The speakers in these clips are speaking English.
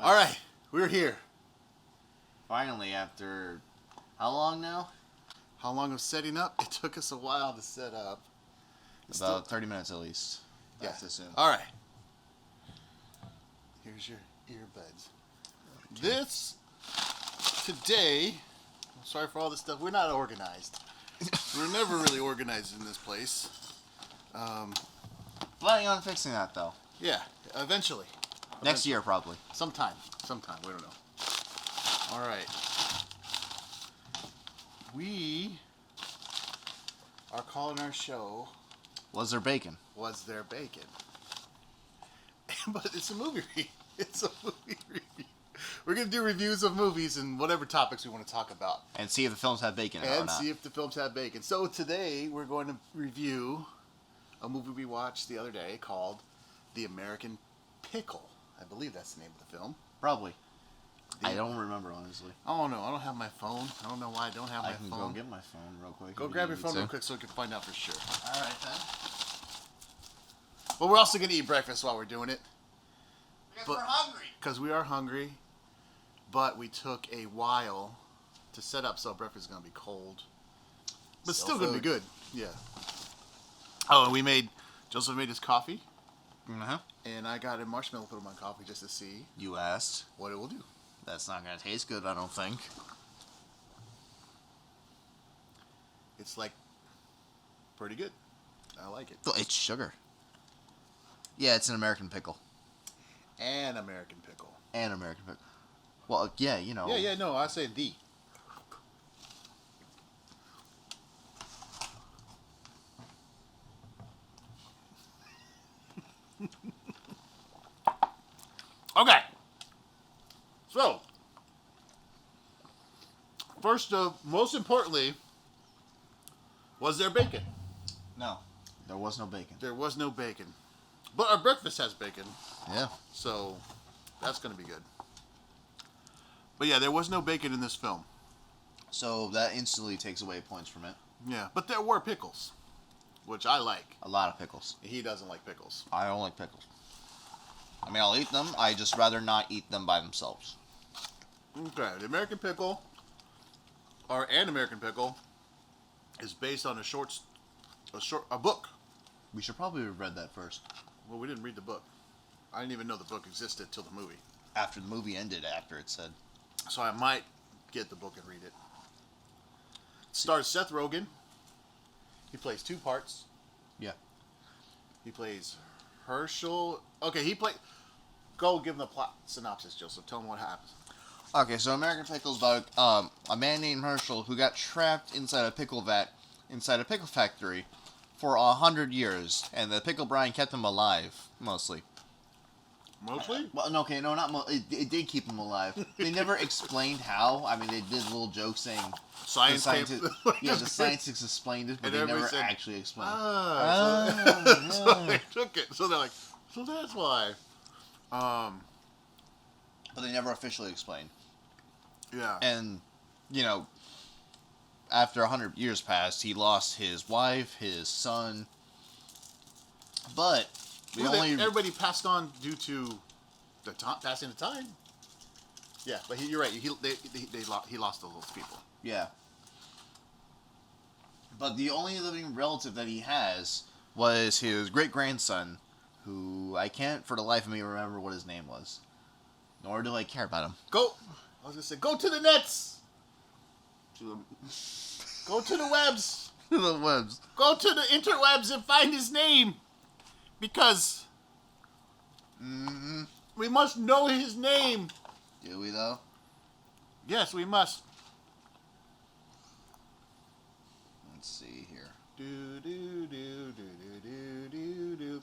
All right, we're here. Finally, after how long now? How long of setting up? It took us a while to set up. About 30 minutes at least. Yeah. I have to assume. All right. Here's your earbuds. This today. I'm sorry for all this stuff. We're not organized. We're never really organized in this place. Planning on fixing that though. Yeah, eventually. Next year probably. Sometime. We don't know. All right. We are calling our show Was there bacon? Was There Bacon? But it's a movie review. It's a movie review. We're going to do reviews of movies and whatever topics we want to talk about. And see if the films have bacon in it or And not. see if the films have bacon. So today we're going to review a movie we watched the other day called An American Pickle. I believe that's the name of the film. Probably. I don't remember, honestly. I don't know. I don't have my phone. I don't know why I don't have my phone. I can go get my phone real quick. Go grab your phone real quick so we can find out for sure. All right, then. But we're also going to eat breakfast while we're doing it. Because we're hungry. Because we are hungry. But we took a while to set up, so breakfast is going to be cold. But still going to be good. Yeah. Oh, and Joseph made his coffee. Uh-huh. And I got a marshmallow put in my coffee just to see You asked. what it will do. That's not going to taste good, I don't think. It's like pretty good. I like it. Oh, it's sugar. Yeah, it's an American pickle. An American Pickle. An American pickle. Well, yeah, you know. Yeah, no, I say the. Okay. So, most importantly, was there bacon? No, there was no bacon. There was no bacon. But our breakfast has bacon, Yeah. so that's going to be good. But yeah, there was no bacon in this film. So that instantly takes away points from it. Yeah, but there were pickles, which I like. A lot of pickles. He doesn't like pickles. I don't like pickles. I mean, I'll eat them. I just rather not eat them by themselves. Okay, the American Pickle, or An American Pickle, is based on a book. We should probably have read that first. Well, we didn't read the book. I didn't even know the book existed till the movie. After the movie ended, after it said. So I might get the book and read it. It stars Seth Rogen. He plays two parts. Yeah. He plays Herschel. Okay, Go give him the plot synopsis, Joseph. Tell him what happens. Okay, so American Pickle's about a man named Herschel who got trapped inside a pickle factory for 100 years, and the pickle brine kept him alive, mostly. Mostly? Well, okay, no, not it did keep him alive. They never explained how. I mean, they did a little joke saying the scientists explained it, but they never actually explained. So they took it. So they're like, so that's why. But they never officially explained. Yeah. And, you know, after 100 years passed, he lost his wife, his son. But everybody passed on due to the passing of time. Yeah, but you're right. He lost all those people. Yeah. But the only living relative that he has was his great-grandson, who I can't for the life of me remember what his name was. Nor do I care about him. I was going to say, go to the nets! Go to the webs! The webs. Go to the interwebs and find his name! Because we must know his name. Do we, though? Yes, we must. Let's see here.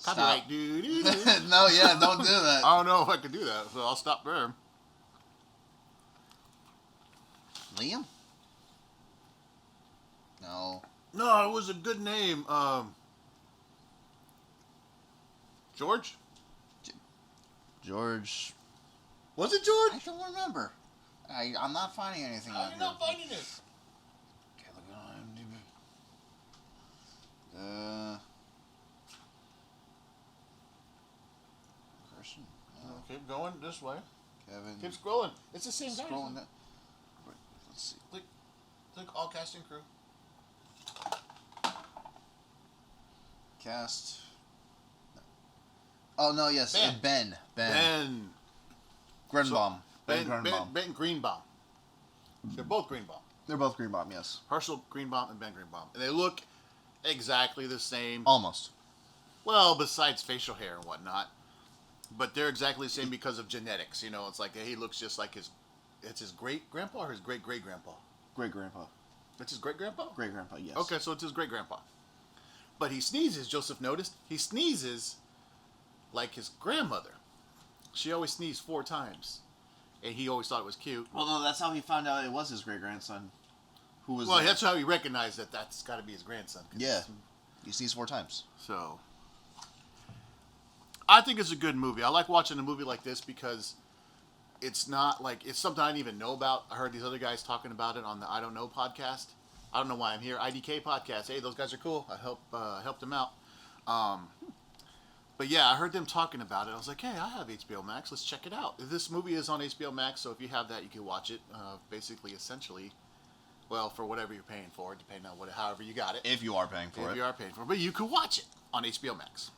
Copyright. No, yeah, don't do that. I don't know if I can do that, so I'll stop there. Liam? No. No, it was a good name. George? George. Was it George? I don't remember. I'm not finding anything How on are you here. not finding it? Okay, look at IMDb. Person. Keep going this way. Kevin. Keep scrolling. It's the same guy. Scrolling down. Wait, let's see. Click all cast and crew. Cast. Oh no, yes, Ben. Greenbaum. Ben Greenbaum. Ben Greenbaum. They're both Greenbaum. They're both Greenbaum, yes. Herschel Greenbaum and Ben Greenbaum. And they look exactly the same. Almost. Well, besides facial hair and whatnot. But they're exactly the same because of genetics. You know, it's like he looks just like it's his great-grandpa or his great-great-grandpa? Great-grandpa. It's his great-grandpa? Great-grandpa, yes. Okay, so it's his great-grandpa. But he sneezes, Joseph noticed. He sneezes like his grandmother. She always sneezed 4 times. And he always thought it was cute. Well, no, that's how he found out it was his great-grandson. Who was Well, that's how he recognized that that's got to be his grandson. Yeah. He sneezed 4 times. So, I think it's a good movie. I like watching a movie like this because it's not like, it's something I didn't even know about. I heard these other guys talking about it on the I Don't Know podcast. I don't know why I'm here. IDK podcast. Hey, those guys are cool. I helped them out. But yeah, I heard them talking about it. I was like, hey, I have HBO Max. Let's check it out. This movie is on HBO Max, so if you have that, you can watch it. Basically, essentially, well, for whatever you're paying for, depending on however you got it. If you are paying for it. If you are paying for it. But you could watch it on HBO Max.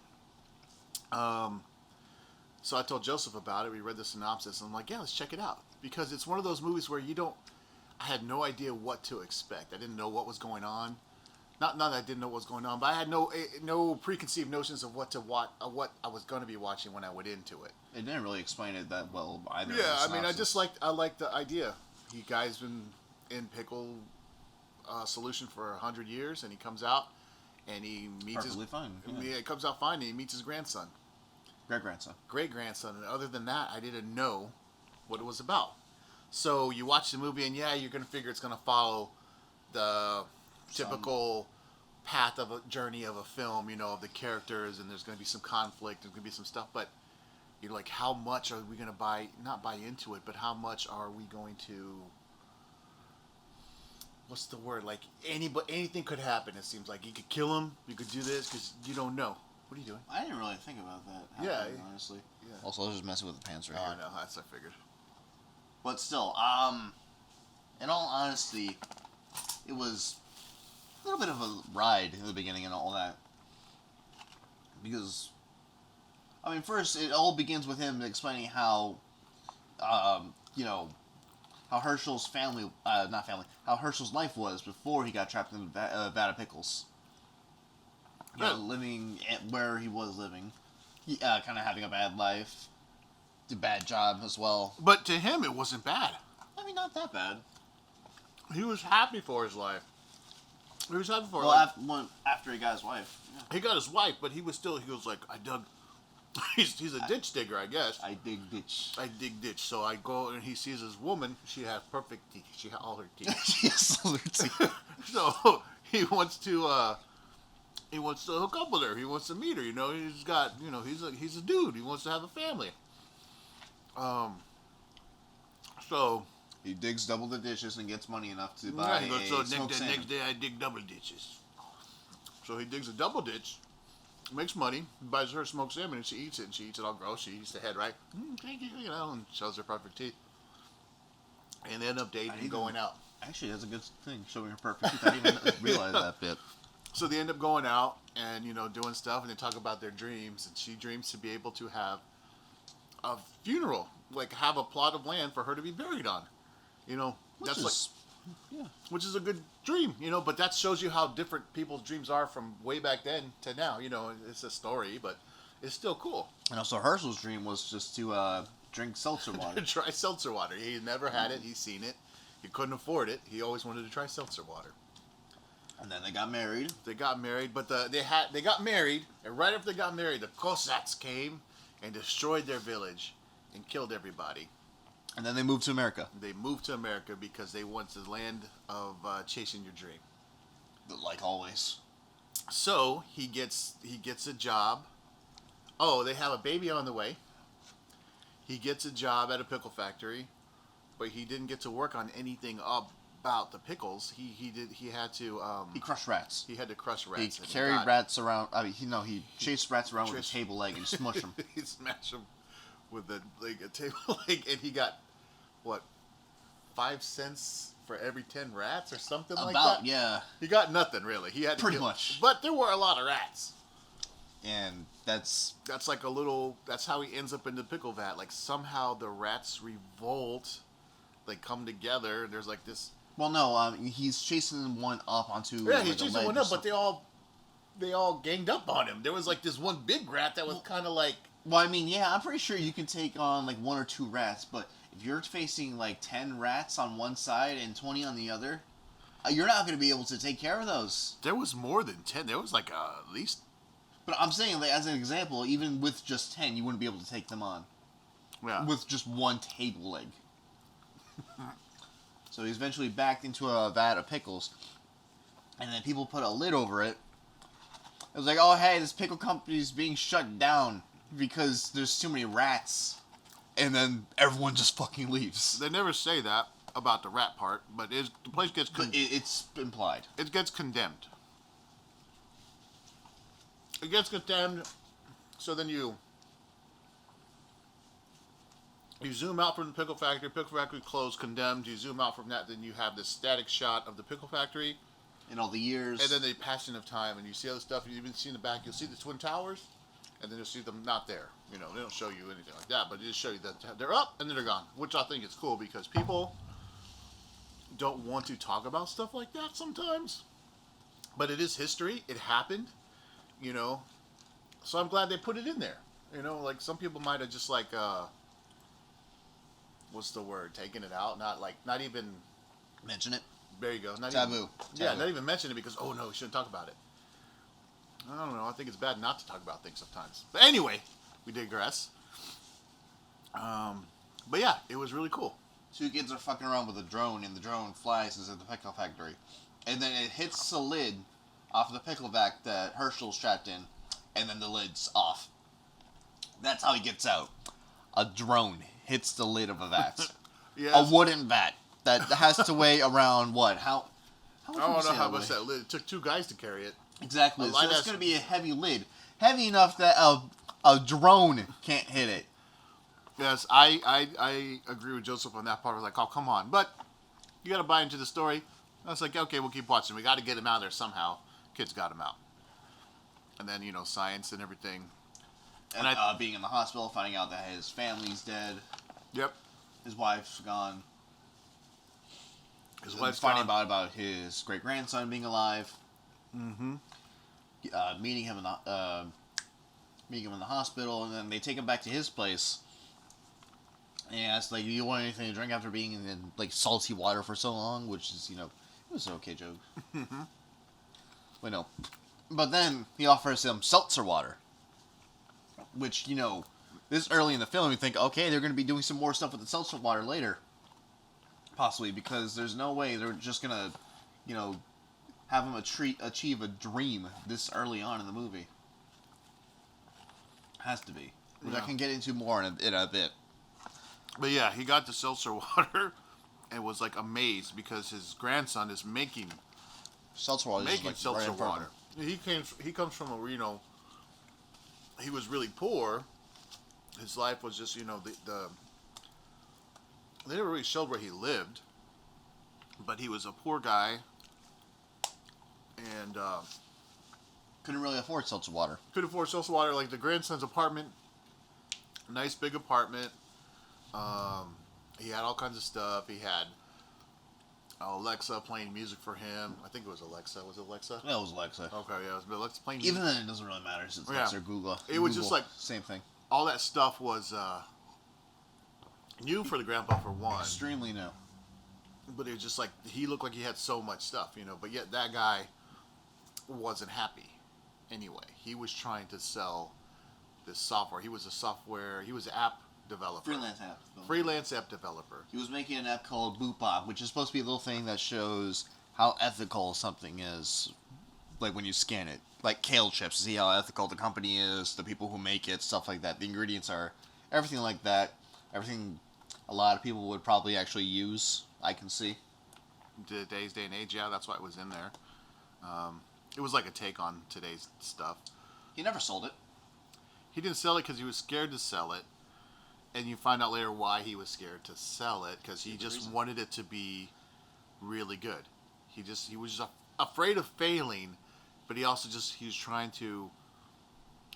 So I told Joseph about it. We read the synopsis, and I'm like, yeah, let's check it out. Because it's one of those movies where I had no idea what to expect. I didn't know what was going on. Not that I didn't know what was going on, but I had no preconceived notions of what I was going to be watching when I went into it. It didn't really explain it that well either. Yeah, I mean, I liked the idea. He guy's been in pickle solution for 100 years, and he comes out and he meets fine. Yeah, he comes out fine, and he meets his grandson. Great-grandson. And other than that, I didn't know what it was about. So you watch the movie, and yeah, you're going to figure it's going to follow the typical path of a journey of a film, you know, of the characters, and there's going to be some conflict, there's going to be some stuff, but you're like, how much are we going to not buy into it, but how much are we going to, what's the word, like, anything could happen, it seems like. You could kill him, you could do this, because you don't know. What are you doing? I didn't really think about that. Yeah. Honestly. Yeah. Also, I was just messing with the pants right here. I know, that's what I figured. But still, in all honesty, it was a little bit of a ride in the beginning and all that. Because, I mean, first, it all begins with him explaining how, how Herschel's how Herschel's life was before he got trapped in a vat of pickles. You know, living where he was living. Kind of having a bad life. A bad job as well. But to him, it wasn't bad. I mean, not that bad. He was happy for his life. He was happy for after he got his wife. Yeah. He got his wife, but he was like, I dug. He's a ditch digger, I guess. I dig ditch. So I go, and he sees his woman. She has perfect teeth. She has all her teeth. She has all her teeth. So he wants to hook up with her. He wants to meet her. You know, he's a dude. He wants to have a family. So he digs double the dishes and gets money enough to buy next day I dig double ditches. So he digs a double ditch, makes money, buys her smoked salmon, and she eats it. And she eats it all gross. She eats the head, right? And shows her perfect teeth. And they end up dating and going out. Actually, that's a good thing, showing her perfect teeth. I didn't even realize that bit. So they end up going out and, doing stuff, and they talk about their dreams. And she dreams to be able to have a funeral, like have a plot of land for her to be buried on. Which is a good dream, but that shows you how different people's dreams are from way back then to now. It's a story, but it's still cool. And also Herschel's dream was just to drink seltzer water. Try seltzer water. He never had it. He's seen it. He couldn't afford it. He always wanted to try seltzer water. And then they got married. But they got married, and right after they got married, the Cossacks came and destroyed their village and killed everybody. And then they moved to America. They moved to America because they want the land of chasing your dream. Like always. So he gets a job. Oh, they have a baby on the way. He gets a job at a pickle factory, but he didn't get to work on anything about the pickles. He had to. He crushed rats. He had to crush rats. He carried rats around. He chased rats around with a table leg and smushed them. He'd smash them with the like a table leg, and he got what 5 cents for every 10 rats or something like that. About, yeah. He got nothing really. He had to Pretty much. but there were a lot of rats. And that's like a little. That's how he ends up in the pickle vat. Like somehow the rats revolt. They come together. And there's like this. Well, no, he's chasing one up onto. Yeah, he's chasing one up, but they all ganged up on him. There was like this one big rat that was kind of like. Well, I mean, yeah, I'm pretty sure you can take on like 1 or 2 rats, but if you're facing like 10 rats on one side and 20 on the other, you're not going to be able to take care of those. There was more than 10. There was like at least. But I'm saying, like, as an example, even with just 10, you wouldn't be able to take them on. Yeah. With just one table leg. So he's eventually backed into a vat of pickles. And then people put a lid over it. It was like, oh, hey, this pickle company's being shut down because there's too many rats. And then everyone just fucking leaves. They never say that about the rat part, but the place gets... it's implied. It gets condemned. It gets condemned, so then you zoom out from the pickle factory closed, condemned, you zoom out from that, then you have this static shot of the pickle factory. In all the years. And then the passing of time, and you see other stuff, you even see in the back, you'll see the Twin Towers, and then you'll see them not there. You know, they don't show you anything like that, but they just show you that they're up, and then they're gone, which I think is cool, because people don't want to talk about stuff like that sometimes. But it is history, it happened. You know, so I'm glad they put it in there. You know, like some people might have just like, what's the word? Taken it out, not even mention it. There you go. Not Taboo. Even, yeah, not even mention it because no, we shouldn't talk about it. I don't know. I think it's bad not to talk about things sometimes. But anyway, we digress. But yeah, it was really cool. 2 kids are fucking around with a drone, and the drone flies into the pickle factory, and then it hits the lid off the pickle vat that Herschel's trapped in, and then the lid's off. That's how he gets out. A drone hits the lid of a vat. Yes. A wooden vat that has to weigh around what? How much I don't know how much that lid. It took 2 guys to carry it. Exactly. So it's going to be a heavy lid. Heavy enough that a drone can't hit it. Yes, I agree with Joseph on that part. I was like, oh, come on. But you got to buy into the story. I was like, okay, we'll keep watching. We got to get him out of there somehow. Kids got him out. And then, you know, science and everything. And being in the hospital, finding out that his family's dead. Yep. His wife's gone. His wife's finding about his great-grandson being alive. Mm-hmm. Meeting him in the hospital, and then they take him back to his place. And it's like, do you want anything to drink after being in like salty water for so long? Which is, you know, it was an okay joke. Mm-hmm. Wait, no. But then he offers him seltzer water. Which, you know, this early in the film, you think, okay, they're going to be doing some more stuff with the seltzer water later. Possibly, because there's no way they're just going to, you know, have him achieve a dream this early on in the movie. Has to be. Which I can get into more in a bit. But yeah, he got the seltzer water and was like amazed because his grandson is making seltzer water. Making seltzer water. He comes from a, you know, he was really poor. His life was just, you know, they never really showed where he lived, but he was a poor guy and couldn't really afford seltzer water. Couldn't afford seltzer water. Like the grandson's apartment, nice big apartment. He had all kinds of stuff. He had Alexa playing music for him. I think it was Alexa. Was it Alexa? Yeah, it was Alexa. Okay, yeah, it was Alexa playing music. Even then, it doesn't really matter. It's Alexa or Google. It was just like same thing. All that stuff was new for the grandpa for one. Extremely new. But it was just like he looked like he had so much stuff, you know. But yet that guy wasn't happy. Anyway, he was trying to sell this software. He was an app developer. Freelance app developer. He was making an app called Boopop, which is supposed to be a little thing that shows how ethical something is, like when you scan it. Like kale chips, to see how ethical the company is, the people who make it, stuff like that. The ingredients are everything like that. Everything a lot of people would probably actually use, I can see. Today's day and age, yeah, that's why it was in there. It was like a take on today's stuff. He never sold it. He didn't sell it because he was scared to sell it. And you find out later why he was scared to sell it, because he just wanted it to be really good. He was just afraid of failing, but he was trying to,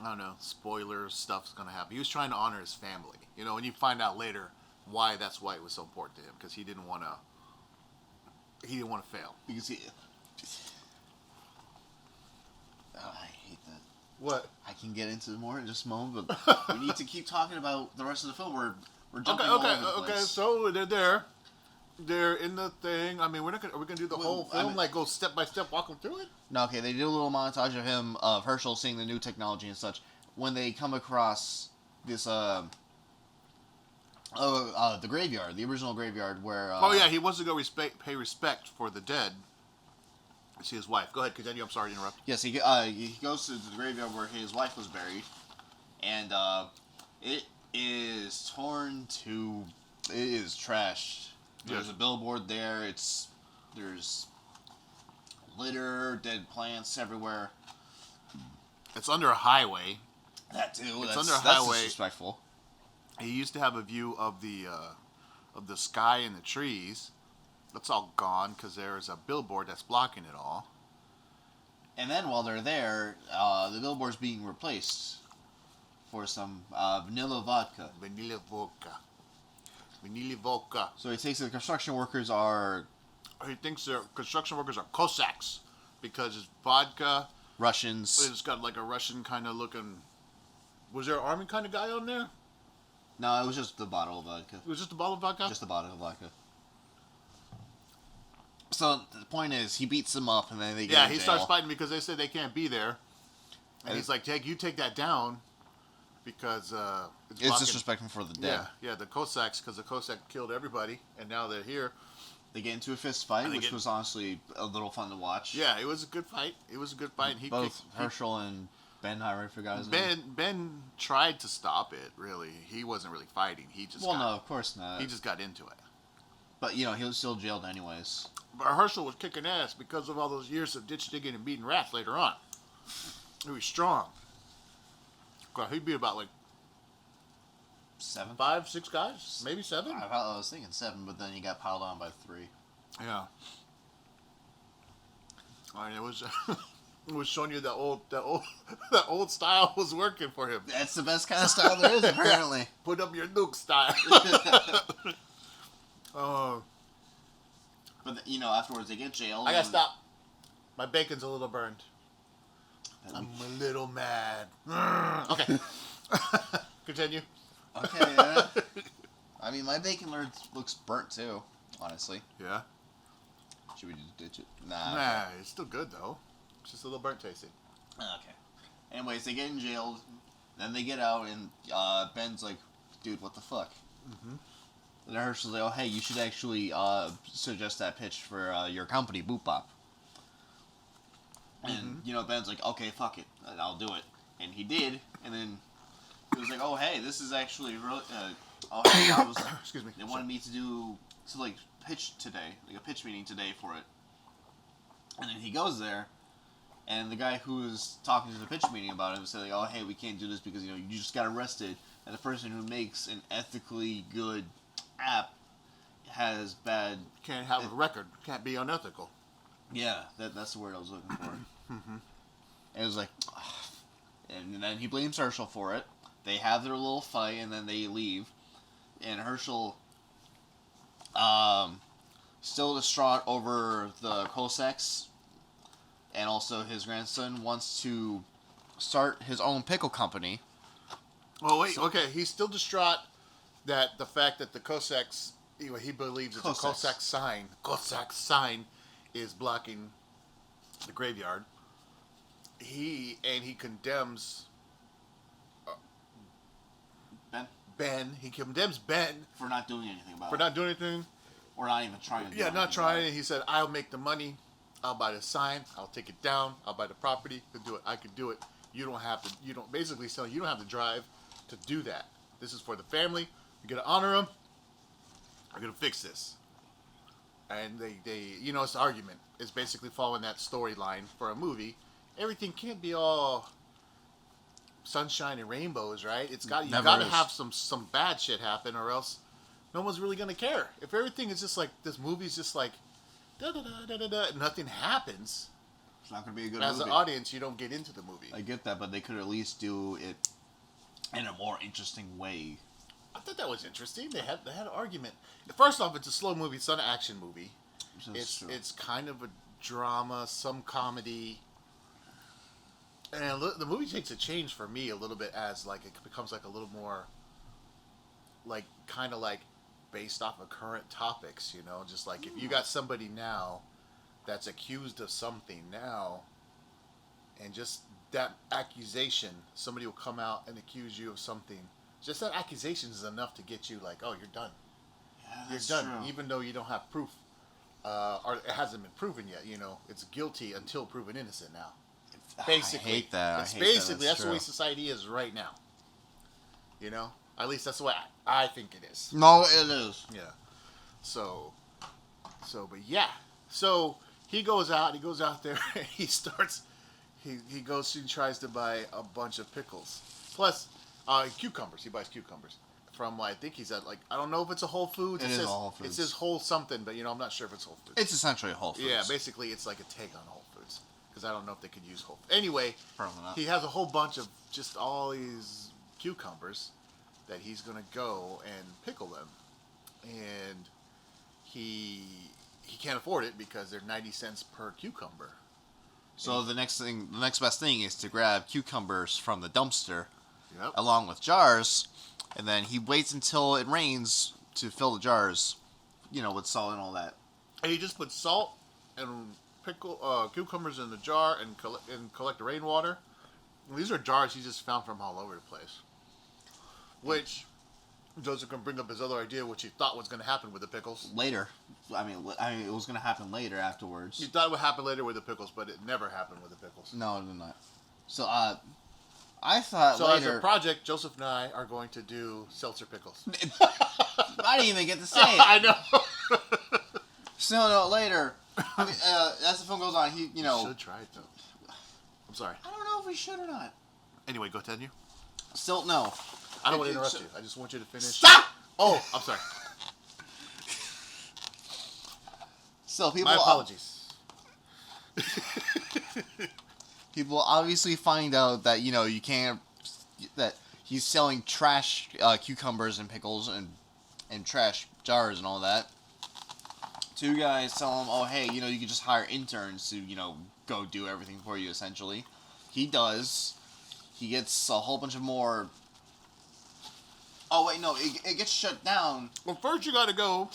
I don't know, spoiler stuff's gonna happen. He was trying to honor his family, and you find out later why it was so important to him, because he didn't want to fail. Because I hate that. What? I can get into it more in just a moment, but we need to keep talking about the rest of the film. We're jumping all over the place. Okay. So they're there. They're in the thing. I mean, are we gonna do the whole film, like go step by step, walk them through it? No, okay. They do a little montage of Herschel seeing the new technology and such. When they come across this, the graveyard, the original graveyard where. He wants to go pay respect for the dead. See his wife. Go ahead, continue. I'm sorry to interrupt. Yes, he goes to the graveyard where his wife was buried, and it is torn to. It is trashed. There's a billboard there. There's litter, dead plants everywhere. It's under a highway. That too. It's that's, under a that's highway. Disrespectful. He used to have a view of the sky and the trees. That's all gone because there's a billboard that's blocking it all. And then while they're there, the billboard's being replaced for some vanilla vodka. Vanilla vodka. Vanilla vodka. So he thinks the construction workers are... He thinks the construction workers are Cossacks because it's vodka. Russians. It's got like a Russian kind of looking... Was there an army kind of guy on there? No, it was just the bottle of vodka. It was just a bottle of vodka? Just a bottle of vodka. So the point is, he beats them up, and then they get in he jail. starts fighting because they said they can't be there, and he's like, "You take that down, because it's disrespectful for the dead." Yeah, the Cossacks, because the Cossacks killed everybody, and now they're here. They get into a fist fight, which was honestly a little fun to watch. Yeah, it was a good fight. Both Herschel and Ben, I forgot his name. Ben tried to stop it. Really, he wasn't really fighting. No, of course not. He just got into it. But he was still jailed anyways. But Herschel was kicking ass because of all those years of ditch digging and beating rats later on. He was strong. God, he'd be about like 7? 5, 6 guys, maybe 7. I was thinking 7, but then he got piled on by 3. Yeah. I mean, it was it was showing you that old style was working for him. That's the best kind of style there is, apparently. Put up your nuke style. Oh. But afterwards they get jailed. I gotta stop. My bacon's a little burned. I'm a little mad. Okay. Continue. Okay. I mean, my bacon looks burnt too. Honestly. Yeah. Should we just ditch it? Nah. Nah, it's still good though. It's just a little burnt tasting. Okay. Anyways, they get in jail. Then they get out, and Ben's like, "Dude, what the fuck?" Mm-hmm. And Herschel's like, "Oh, hey, you should actually suggest that pitch for your company, Boop Bop." And Ben's like, "Okay, fuck it, I'll do it." And he did. And then he was like, "Oh, hey, this is actually really." Excuse me. They wanted me to pitch today, like a pitch meeting today for it. And then he goes there, and the guy who was talking to the pitch meeting about it was saying, "Oh, hey, we can't do this because you just got arrested, and the person who makes an ethically good app has bad... Can't have a record. Can't be unethical." Yeah, that's the word I was looking for. And it was like... And then he blames Herschel for it. They have their little fight, and then they leave. And Herschel, still distraught over the Cossacks, and also his grandson wants to start his own pickle company. Oh, wait, okay. He's still distraught that the fact that the Cossacks, he believes it's a Cossack sign is blocking the graveyard. He condemns Ben. He condemns Ben for not doing anything about it. For not doing anything. Or not even trying to do anything. Not trying. He said, "I'll make the money. I'll buy the sign. I'll take it down. I'll buy the property. To do it. I can do it. You don't have to. You don't basically say you don't have to drive to do that. This is for the family. You're gonna honor them. We're gonna fix this." And they it's the argument. It's basically following that storyline for a movie. Everything can't be all sunshine and rainbows, right? You Never got to is. have some bad shit happen, or else no one's really gonna care. If everything is just like this movie's just like da da da da da da, and nothing happens, It's not going to be a good as movie. an audience, you don't get into the movie. I get that, but they could at least do it in a more interesting way. I thought that was interesting. They had an argument. First off, it's a slow movie. It's not an action movie. It's kind of a drama, some comedy. And the movie takes a change for me a little bit as like it becomes like a little more like kind of like based off of current topics, you know, just like if you got somebody now that's accused of something now, and just that accusation, somebody will come out and accuse you of something. Just that accusation is enough to get you like, oh, you're done. Yeah, You're that's done, true. even though you don't have proof, or it hasn't been proven yet. You know, it's guilty until proven innocent now. Basically, I hate that. It's basically that's the way society is right now. You know, at least that's the way I think it is. No, it is. Yeah. So, but yeah. So he goes out there, and he goes and tries to buy a bunch of pickles. Plus, cucumbers. He buys cucumbers from, I think he's at, like, I don't know if it's a Whole Foods. It is a Whole Foods. It says Whole something, but, you know, I'm not sure if it's Whole Foods. It's essentially Whole Foods. Yeah, basically it's like a take on Whole Foods. Because I don't know if they could use Whole Foods. Anyway, Probably not. he has a whole bunch of just all these cucumbers that he's going to go and pickle them. And he can't afford it because they're 90 cents per cucumber. So the next best thing is to grab cucumbers from the dumpster, Yep. along with jars, and then he waits until it rains to fill the jars, you know, with salt and all that. And he just puts salt and cucumbers in the jar and collect the rainwater. And these are jars he just found from all over the place. Which Joseph can bring up his other idea, which he thought was going to happen with the pickles. Later, I mean, it was going to happen later afterwards. He thought it would happen later with the pickles, but it never happened with the pickles. No, it did not. So, I thought So later. as a project, Joseph and I are going to do seltzer pickles. I didn't even get to say it. I know. So no, later, as the film goes on, he, you know. Should try it though. I'm sorry. I don't know if we should or not. Anyway, go ahead, you. Still, no. I don't want to interrupt you. I just want you to finish. Stop! Oh, I'm sorry. So people. My apologies. People obviously find out that, you know, you can't. That he's selling trash cucumbers and pickles and trash jars and all that. Two guys tell him, oh, hey, you know, you can just hire interns to, you know, go do everything for you, essentially. He does. He gets a whole bunch of more. Oh, wait, no, it gets shut down. Well, first you got to go.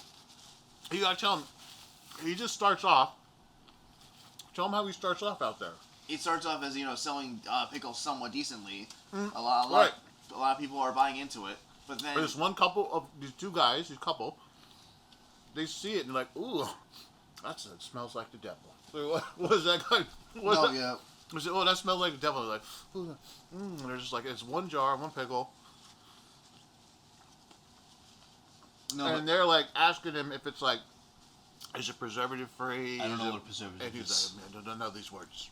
You got to tell him. He just starts off. Tell him how he starts off out there. He starts off as, you know, selling pickles somewhat decently. Mm. A lot of people are buying into it. But then There's one couple of these two guys, they see it and they're like, ooh, it smells like the devil. So what is that guy? yeah. They say, oh, that smells like the devil. They're like, ooh, and they're just like, it's one jar, one pickle. No, And they're like asking him if it's like, is it preservative free? I don't know Is what it- preservative and he's is. like, man, I don't know these words.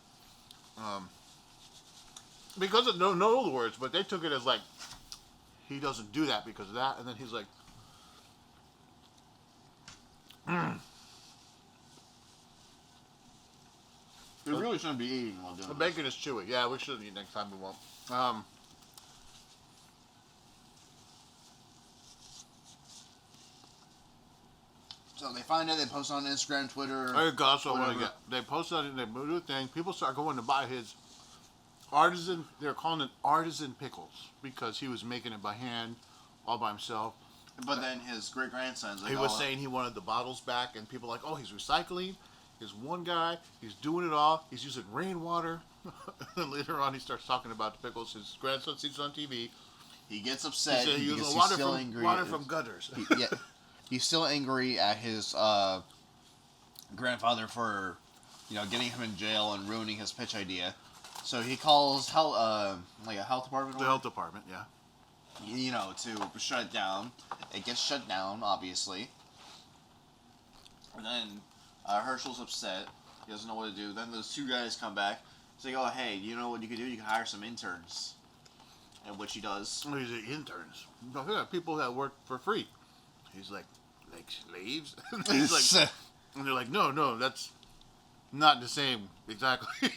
Because I don't know the words, but they took it as like, he doesn't do that because of that. And then he's like, We really shouldn't be eating while doing the this. bacon is chewy. Yeah, we shouldn't eat next time. We won't. So they find it, they post on Instagram, Twitter. Oh gosh, I want to whatever. get. They posted it. They do a thing. People start going to buy his artisan. They're calling it artisan pickles because he was making it by hand, all by himself. But then his great grandson's like, He was saying he wanted the bottles back, and people were like, oh, he's recycling. He's one guy. He's doing it all. He's using rainwater. And later on, he starts talking about the pickles. His grandson sees it on TV. he gets He upset said he because using he's water still from angry. water from gutters. He's still angry at his grandfather for, you know, getting him in jail and ruining his pitch idea. So he calls like a health department. The health department, yeah. You know, to shut it down. It gets shut down, obviously. And then Herschel's upset. He doesn't know what to do. Then those two guys come back. It's like, oh, hey, you know what you could do? You can hire some interns. And which he does. He's like, interns. Yeah, people that work for free. He's like slaves? He's like, and they're like, no, that's not the same exactly.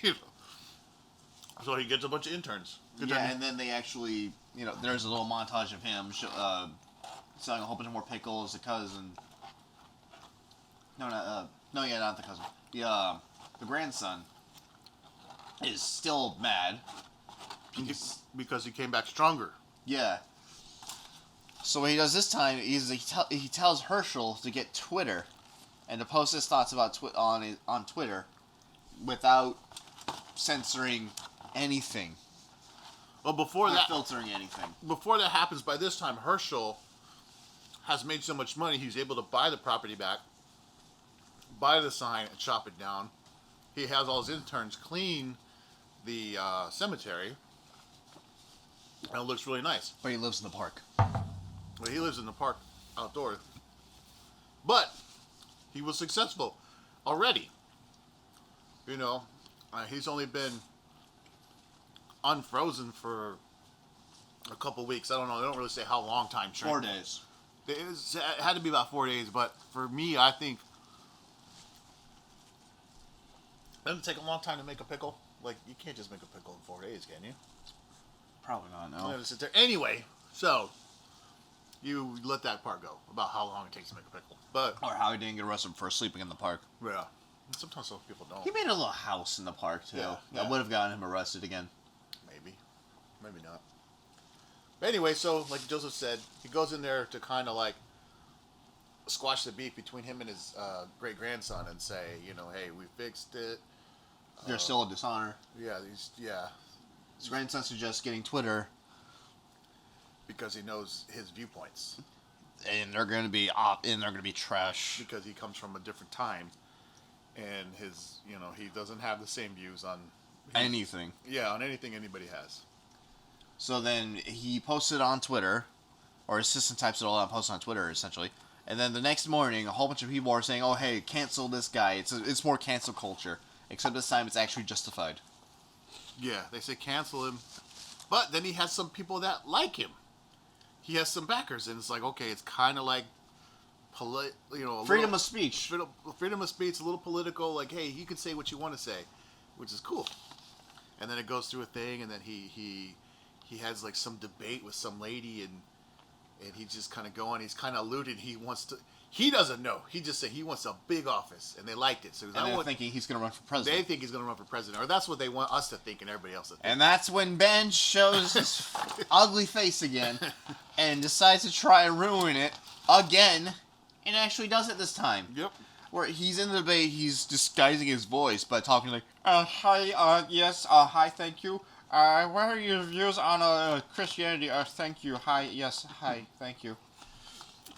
So he gets a bunch of interns. Yeah, and then they actually, there's a little montage of him selling a whole bunch of more pickles. The cousin. Not the cousin. The grandson is still mad. Because he came back stronger. Yeah. So what he does this time is he tells Herschel to get Twitter and to post his thoughts about on Twitter without censoring anything. Well, before that, filtering anything. Before that happens, by this time Herschel has made so much money he's able to buy the property back, buy the sign, and chop it down. He has all his interns clean the cemetery, and it looks really nice. But he lives in the park. Well, he lives in the park outdoors. But he was successful already. He's only been unfrozen for a couple weeks. I don't know. They don't really say how long time. 4 days. It had to be about 4 days, but for me, I think doesn't it take a long time to make a pickle? Like, you can't just make a pickle in 4 days, can you? Probably not, no. Anyway, so you let that part go about how long it takes to make a pickle. Or how he didn't get arrested for sleeping in the park. Yeah. Sometimes those people don't. He made a little house in the park, too. Yeah. That would have gotten him arrested again. Maybe not. But anyway, so like Joseph said, he goes in there to kind of like squash the beef between him and his great-grandson and say, hey, we fixed it. There's still a dishonor. Yeah. His grandson suggests getting Twitter. Because he knows his viewpoints. And they're going to be trash. Because he comes from a different time. And he doesn't have the same views on anything. Yeah, on anything anybody has. So then he posted on Twitter, or his assistant types it all out and posts on Twitter, essentially. And then the next morning, a whole bunch of people are saying, oh, hey, cancel this guy. It's more cancel culture. Except this time it's actually justified. Yeah, they say cancel him. But then he has some people that like him. He has some backers, and it's like, okay, it's kind of like freedom of speech. Freedom of speech, a little political, like, hey, you can say what you want to say, which is cool. And then it goes through a thing, and then he has like some debate with some lady, and he's just kind of going. He's kind of alluding. He doesn't know. He just said he wants a big office, and they liked it. So they're thinking he's going to run for president. They think he's going to run for president, or that's what they want us to think, and everybody else to think. And that's when Ben shows his ugly face again, and decides to try and ruin it again, and actually does it this time. Yep. Where he's in the debate, he's disguising his voice by talking like, hi, yes, hi, thank you. What are your views on Christianity? Thank you. Hi, yes, hi, thank you.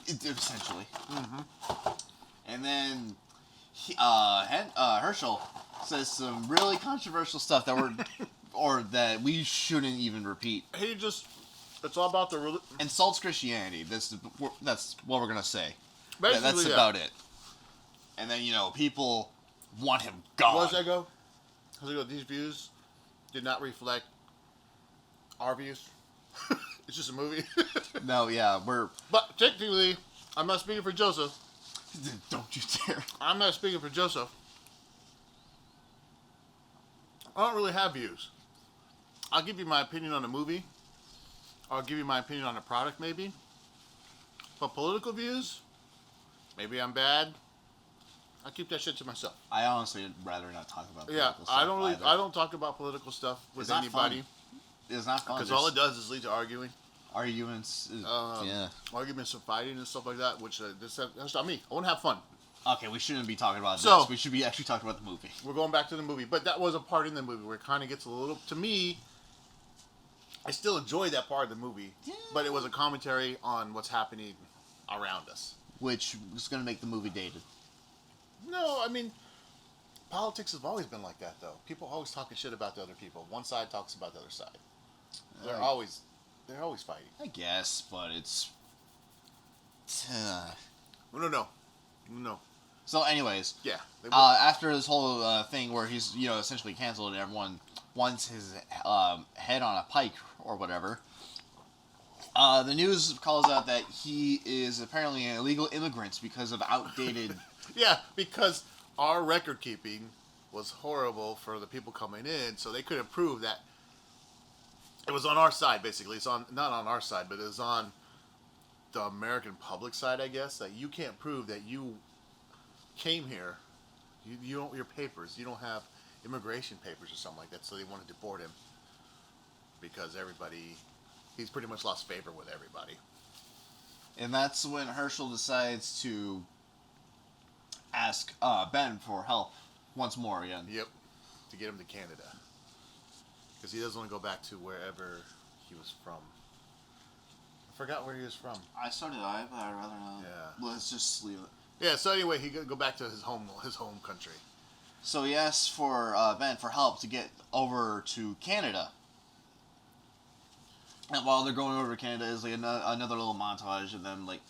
Essentially. Mm-hmm. And then Herschel says some really controversial stuff that we shouldn't even repeat. It's all about the insults Christianity. That's what we're gonna say. Basically, that's about it. And then people want him gone. What does that go? These views did not reflect our views. It's just a movie. No, yeah, But technically, I'm not speaking for Joseph. Don't you dare. I'm not speaking for Joseph. I don't really have views. I'll give you my opinion on a movie. I'll give you my opinion on a product, maybe. But political views, maybe I'm bad. I keep that shit to myself. I honestly would rather not talk about political stuff. I don't talk about political stuff with anybody. Fun. It's not fun. Because all it does is lead to arguing. Arguments. Arguments and fighting and stuff like that, which that's not me. I want to have fun. Okay, we shouldn't be talking about this. We should be actually talking about the movie. We're going back to the movie. But that was a part in the movie where it kind of gets a little... To me, I still enjoy that part of the movie. Yeah. But it was a commentary on what's happening around us. Which is going to make the movie dated. No, I mean... Politics have always been like that, though. People always talking shit about the other people. One side talks about the other side. They're always fighting. I guess, but it's... No. So, anyways. Yeah. After this whole thing where he's, essentially canceled and everyone wants his head on a pike or whatever. The news calls out that he is apparently an illegal immigrant because of outdated... Yeah, because our record keeping was horrible for the people coming in, so they couldn't prove that it was on our side, basically. It's on not on our side, but it was on the American public side, I guess, that you can't prove that you came here. You don't your papers. You don't have immigration papers or something like that, so they wanted to deport him because he's pretty much lost favor with everybody. And that's when Herschel decides to ask Ben for help once more again. Yep, to get him to Canada. Because he doesn't want to go back to wherever he was from. I forgot where he was from. But I'd rather not. Yeah. Let's just leave it. Yeah, so anyway, he could go back to his home country. So he asks for Ben for help to get over to Canada. And while they're going over to Canada, is like another little montage of them, like,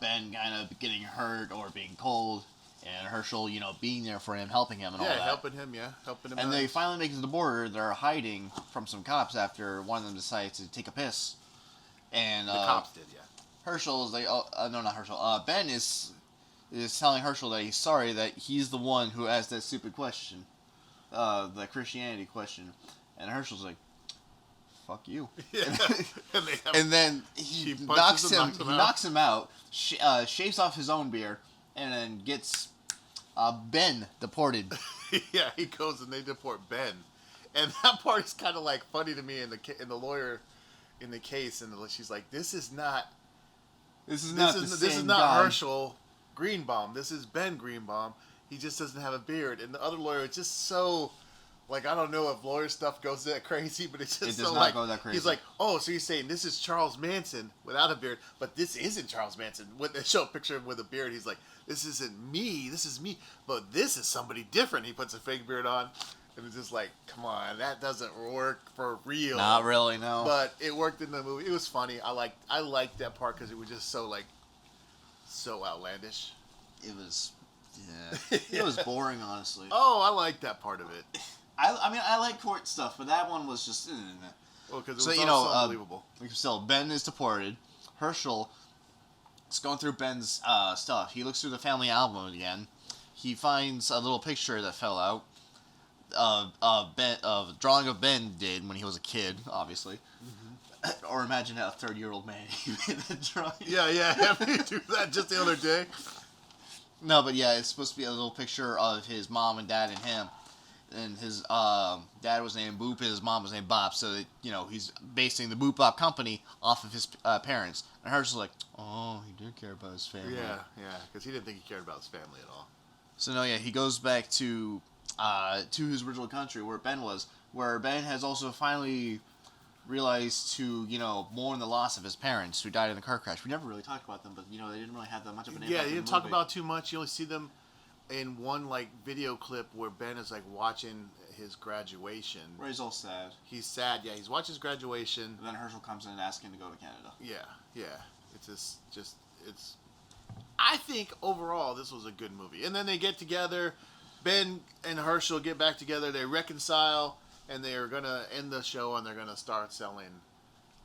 Ben kind of getting hurt or being cold, and Herschel, being there for him, helping him, and all that. Helping him And out. they finally make it to the border. They're hiding from some cops after one of them decides to take a piss. And the cops did, yeah. Herschel is like, no, not Herschel. Ben is telling Herschel that he's sorry that he's the one who asked that stupid question, the Christianity question, and Herschel's like, "Fuck you." Yeah. And then he knocks him out, shaves off his own beer, and then gets Ben deported. Yeah, he goes and they deport Ben, and that part is kind of like funny to me. In the lawyer in the case, and she's like, "This is not Herschel Greenbaum. This is Ben Greenbaum. He just doesn't have a beard." And the other lawyer is just so, like, I don't know if lawyer stuff goes that crazy, but it's just so like, go that crazy. He's like, "Oh, so you're saying this is Charles Manson without a beard, but this isn't Charles Manson." When they show a picture of him with a beard, he's like, "This isn't me. This is me, but this is somebody different." He puts a fake beard on. And it's just like, come on, that doesn't work for real. Not really, no. But it worked in the movie. It was funny. I liked that part because it was just so outlandish. It was, yeah. It was boring, honestly. Oh, I liked that part of it. I mean, I like court stuff, but that one was just. Well, because it was so unbelievable. So Ben is deported. Herschel is going through Ben's stuff. He looks through the family album again. He finds a little picture that fell out. Drawing of Ben did when he was a kid, obviously. Mm-hmm. Or imagine a 30-year-old man he made that drawing. Yeah, having to do that just the other day. No, but yeah, it's supposed to be a little picture of his mom and dad and him. And his dad was named Boop, his mom was named Bop, so that, he's basing the Boop Bop company off of his parents. And Herschel's like, oh, he did care about his family. Yeah, because he didn't think he cared about his family at all. So no, yeah, he goes back to his original country where Ben was, where Ben has also finally realized to, mourn the loss of his parents who died in the car crash. We never really talked about them, but, they didn't really have that much of an impact. Yeah, you didn't talk about too much. You only see them in one, video clip where Ben is, watching his graduation. Where he's all sad. He's sad, yeah. He's watching his graduation. And then Herschel comes in and asks him to go to Canada. Yeah. It's it's... I think, overall, this was a good movie. And then they get together... Ben and Herschel get back together, they reconcile, and they're going to end the show, and they're going to start selling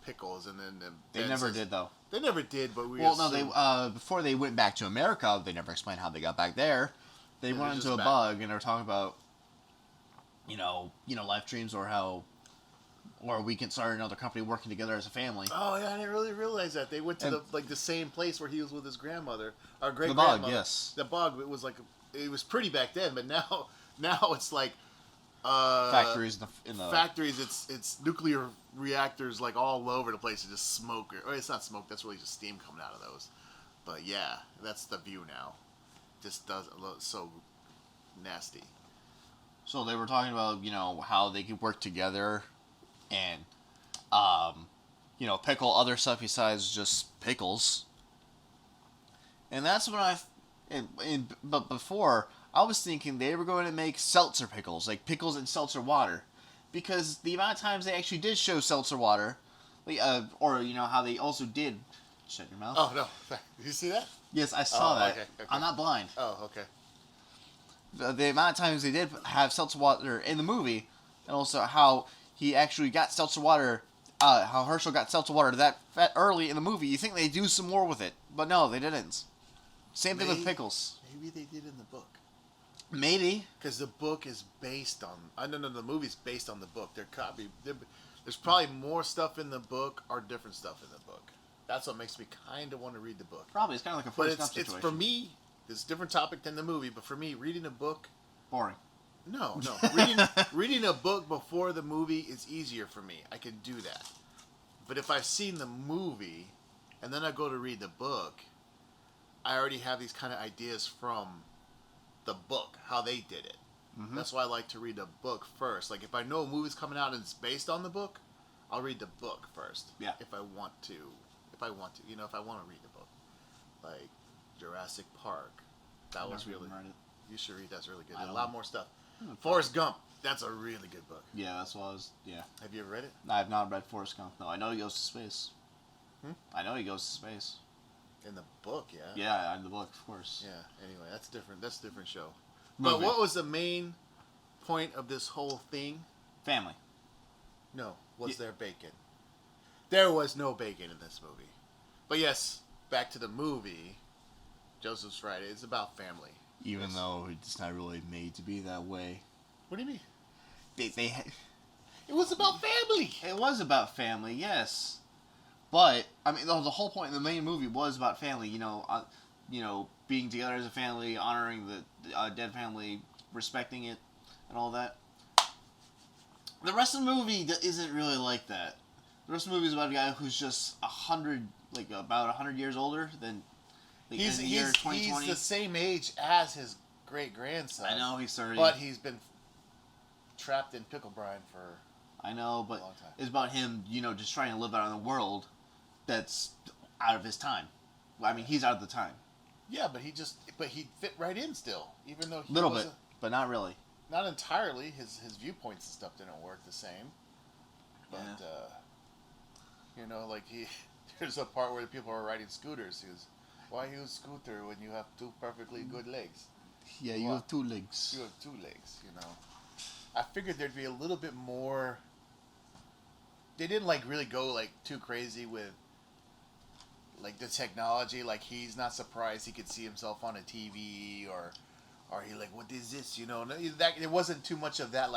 pickles, and then... They never did, though. They never did, but we before they went back to America, they never explained how they got back there. They went into a bug, and they were talking about, life dreams, or we can start another company working together as a family. Oh, yeah, I didn't really realize that. They went to the same place where he was with his grandmother, our great-grandmother. The bug, yes. The bug, it was it was pretty back then, but now it's factories in the factories. It's nuclear reactors all over the place, and just smoke. Or it's not smoke. That's really just steam coming out of those. But yeah, that's the view now. Just doesn't look so nasty. So they were talking about how they could work together, and pickle other stuff besides just pickles. And that's when but before, I was thinking they were going to make seltzer pickles, like pickles in seltzer water. Because the amount of times they actually did show seltzer water, or how they also did... Shut your mouth. Oh, no. Did you see that? Yes, I saw that. Okay. I'm not blind. Oh, okay. the amount of times they did have seltzer water in the movie, and also how he actually got seltzer water, how Herschel got seltzer water that early in the movie. You think they do some more with it, but no, they didn't. Same thing with pickles. Maybe they did in the book. Maybe. Because the book is based on... I don't know, the movie's based on the book. There's probably more stuff in the book or different stuff in the book. That's what makes me kind of want to read the book. Probably. It's kind of like a Forrest Gump situation. For me, it's a different topic than the movie, but for me, reading a book... Boring. No. Reading a book before the movie is easier for me. I can do that. But if I've seen the movie, and then I go to read the book, I already have these kind of ideas from the book, how they did it. Mm-hmm. That's why I like to read the book first. Like, if I know a movie's coming out and it's based on the book, I'll read the book first. Yeah. If I want to, if I want to read the book. Like, Jurassic Park. That was really... You should read. That's really good. A lot more stuff. Forrest Gump. That's a really good book. Yeah, that's what I was... Yeah. Have you ever read it? I have not read Forrest Gump. No, I know he goes to space. Hmm? I know he goes to space. In the book, yeah. Yeah, in the book, of course. Yeah. Anyway, that's different. That's a different show. Movie. But what was the main point of this whole thing? Family. No. Was there bacon? There was no bacon in this movie. But yes, back to the movie. Joseph's right. It's about family. Even though it's not really made to be that way. What do you mean? It was about family. It was about family, yes. But I mean, the whole point of the main movie was about family. You know, being together as a family, honoring the dead family, respecting it, and all that. The rest of the movie isn't really like that. The rest of the movie is about a guy who's just about 100 years older than. He's the same age as his great grandson. I know he's 30, but he's been trapped in pickle brine for. I know, but a long time. It's about him, just trying to live out in a world that's out of his time. I mean, he's out of the time. Yeah, but he fit right in still, even though he little bit, but not really. Not entirely. His viewpoints and stuff didn't work the same. But there's a part where people are riding scooters. Why use scooter when you have two perfectly good legs? Yeah, you have 2 legs. You have 2 legs, I figured there'd be a little bit more. They didn't really go too crazy with the technology. Like, he's not surprised he could see himself on a TV or he what is this? That it wasn't too much of that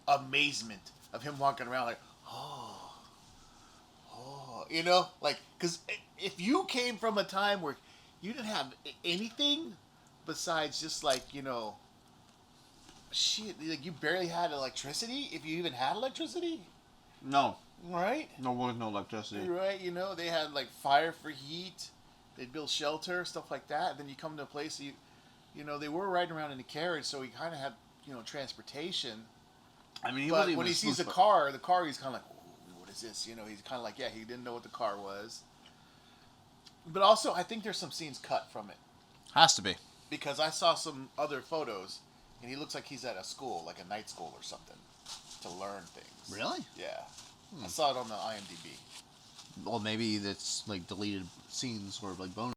amazement of him walking around because if you came from a time where you didn't have anything besides just shit, you barely had electricity, if you even had electricity. No. Right? No, there was no electricity. Right, they had fire for heat, they'd build shelter, stuff like that, and then you come to a place, they were riding around in a carriage, so he kind of had, transportation. I mean, when he sees the car, he's kind of what is this? He's kind of he didn't know what the car was. But also, I think there's some scenes cut from it. Has to be. Because I saw some other photos, and he looks like he's at a school, like a night school or something, to learn things. Really? Yeah. I saw it on the IMDb. Well, maybe that's deleted scenes or bonus.